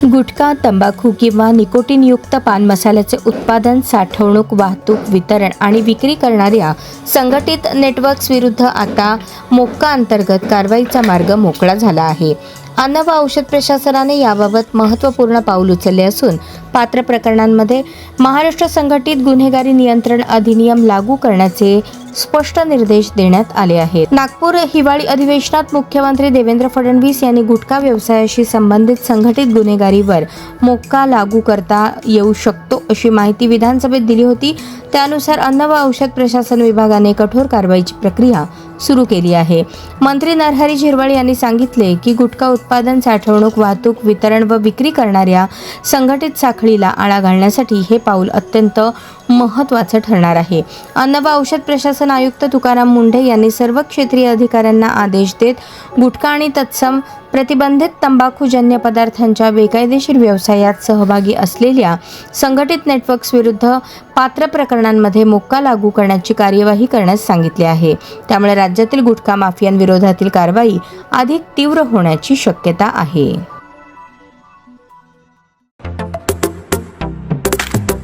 गुटखा, तंबाखू किंवा निकोटीनयुक्त पान मसाल्याचे उत्पादन, साठवणूक, वाहतूक, वितरण आणि विक्री करणाऱ्या संघटित नेटवर्क्स विरुद्ध आता मोक्का अंतर्गत कारवाईचा मार्ग मोकळा झाला आहे. अन्न व औषध प्रशासनाने याबाबत महत्त्वपूर्ण पाऊल उचलले असून पात्र प्रकरणांमध्ये महाराष्ट्र संघटित गुन्हेगारी नियंत्रण अधिनियम लागू करण्याचे स्पष्ट निर्देश देण्यात आले आहेत. नागपूर हिवाळी अधिवेशनात मुख्यमंत्री देवेंद्र फडणवीस यांनी गुटखा व्यवसायाशी संबंधित संघटित गुन्हेगारीवर मोक्का लागू करता येऊ शकतो अशी माहिती विधानसभेत दिली होती. त्यानुसार अन्न व औषध प्रशासन विभागाने कठोर कारवाईची प्रक्रिया सुरू केली आहे. मंत्री नरहरी झिरवळ यांनी सांगितले की गुटखा उत्पादन, साठवणूक, वाहतूक, वितरण व विक्री करणाऱ्या संघटित साखळीला आळा घालण्यासाठी हे पाऊल अत्यंत महत्त्वाचं ठरणार आहे. अन्न व औषध प्रशासन आयुक्त तुकाराम मुंढे यांनी सर्व क्षेत्रीय अधिकाऱ्यांना आदेश देत गुटखा आणि तत्सम प्रतिबंधित तंबाखूजन्य पदार्थांच्या बेकायदेशीर व्यवसायात सहभागी असलेल्या संघटित नेटवर्क्स विरुद्ध पात्र प्रकरणांमध्ये मोक्का लागू करण्याची कार्यवाही करण्यास सांगितले आहे. त्यामुळे राज्यातील गुटखा माफियांविरोधातील कारवाई अधिक तीव्र होण्याची शक्यता आहे.